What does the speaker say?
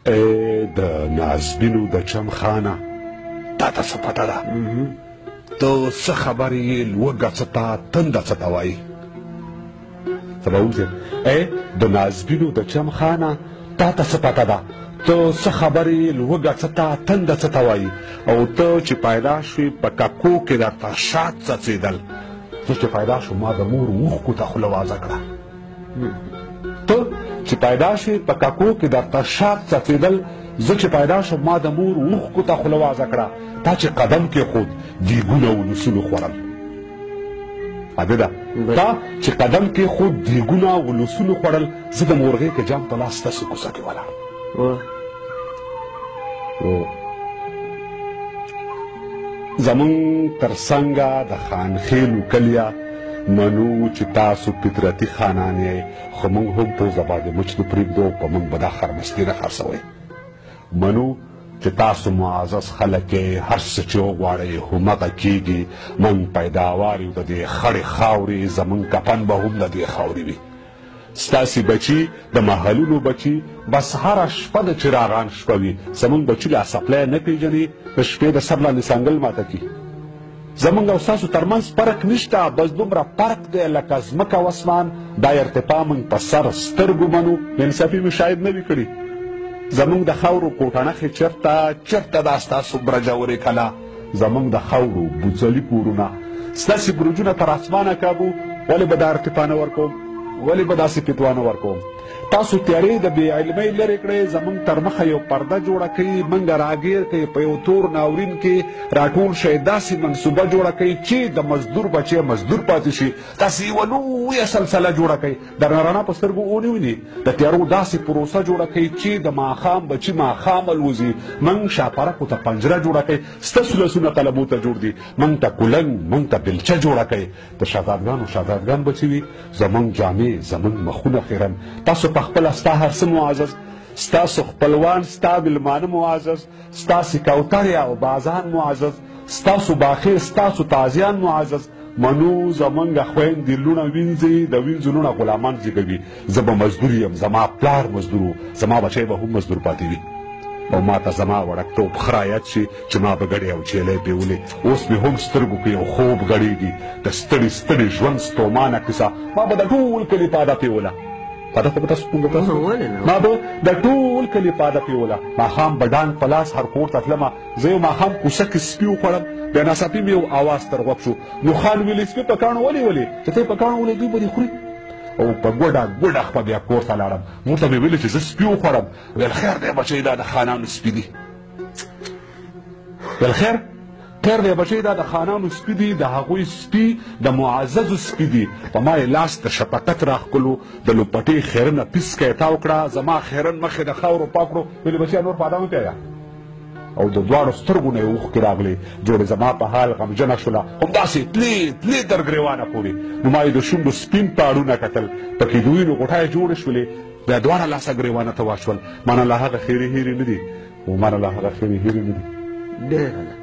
د نازبینو د چم خانه تا ته څه پته ده ته څه خبرې یې لوږه څه ته تنده څه ته وایي سباوون صاحب د نازبینو د چم خانه تا ته څه پته ده ته څه خبرې یې لوږه څه ته تنده څه ته وایي او ته چې پیدا شوې په ککو کې درته شات څڅېدل زه چې پیدا شوم ما د مور اوښکو ته خوله وازه کړه ته چې پیدا شوې په ککو کې درته شات څڅېدل زه چې پیدا شوم ما د مور اوښکو ته خوله وازه کړه تا چې قدم کېښود دیګونه ولسونو خوړل عبده تا چې قدم کېښود دیګونه ولسونو خوړل زه د مورغې که جام په لاس ستاسې کوڅه کې ولاړ زمونږ تر څنګه د خانخېلو کلیه منو چې تاسو فطرتي خانان یې خو موږ هم پوزه باندې مچ نه پرېږدو په موږ به دا خرمستي نه خرڅوئ منو چې تاسو معزز خلک یې هر څه چې وغواړئ همغه کېږي موږ پیداوار یو د دې خړې خاورې زموږ کفن به هم د دې خاورې وي ستاسې بچي د محلونو بچي بس هره شپه د چراغان شپه وي زموږ بچي لا سپلی نه پېژني د شپې د سر لاندې څنګل ماته کي زموږ او ستاسو ترمنځ فرق نشته بس دومره فرق دی لکه ځمکه او اسمان دا ارتفاع موږ په سر سترګو منو انصافي مې شاید نه وي کړي زموږ د خاورو کوټنخې چېرته دا ستاسو برجورې کلا زموږ د خاورو بوڅلي کورونه ستاسې برجونه تر اسمانه کابو ولې به دا ارتفاع نه ورکوم ولې به داسې فتوا نه ورکوم تاسو تیارې د بې علمۍ لرې کړئ زموږ تر مخه یو پرده جوړه کوي موږ راګیر کوي په یو تور ناورین کې راټول شئ داسې منصوبه جوړه کوي چې د مزدور بچی مزدور پاتې شي تاسې یوه لویه سلسله جوړه کوي درنه رڼا په سترګو ونه ویني د تیارو داسې پروسه جوړه کوي چې د ماښام بچي ماښام الوځي موږ شاپرکو ته پنجره جوړه کوي ستاسو لاسونه قلمو ته جوړ دي موږ ته کولنګ موږ ته بلچه جوړه کوي د شهزادګان بچي وي زموږ جامې زموږ مخونه خیرن تاسو پخپله ستا هر څه معزز ستاسو خپلوان ستا مېلمانه معزز ستاسې کوترې او بازان معزز ستاسو باخې ستاسو تازیان معزز منو زمونږ خویندې لوڼه وینځي د وینځو لوڼه غلامان زیږوي زه به مزدور یم زما پلار مزدور و زما بچی به هم مزدور پاتې وي او ما ته زما وړکتوب ښه رایاد شي چې ما به ګډې او چیلۍ بیولې اوس مې هم سترګو کې یو خوب ګډېږي د ستړي ستړي ژوند ستومانه کیسه ما به د ټول کلي پاده پیوله پاده خو به تاسو کوم ما به د ټول کلي پاده پیوله ماښام به ډان په لاس هر کور ته تلمه زه یو ماښام کوڅه کې سپي وخوړم بیا ناڅاپي مې یو اواز تر غوږ شو نو خان ویلې سپي په کاڼو ولې چې ته یې په کاڼو ولې دوی به دې خوري او په ګوډه خپه بیا کور ته لاړم مور ته مې ویلې چې زه سپي وخوړم ویل خیر دی بچی دا د خانانو سپي دي ویل خیر دی بچی دا د خانانو سپي دي د هغوی سپي د معززو سپي دي په ما یې لاس د شفقت راښکلو د لوپټې خیرنه پیسکه یې تاو کړه زما خیرن مخې د خاورو پاک کړو ویلې بچیه نور په ادامه پیایا او د دواړو سترګو نه یې اوښکې راغلې جوړې زما په حال غمجنه شوله همداسې تلې تر ګریوانه پورې نو ما یې د شونډو سپین پاړونه کتل پکې د وینو غوټۍ جوړې شولې بیا دواړه لاسه ګریوانه ته واچول مانه لا هغه خیرې هیرې نه دي ډېره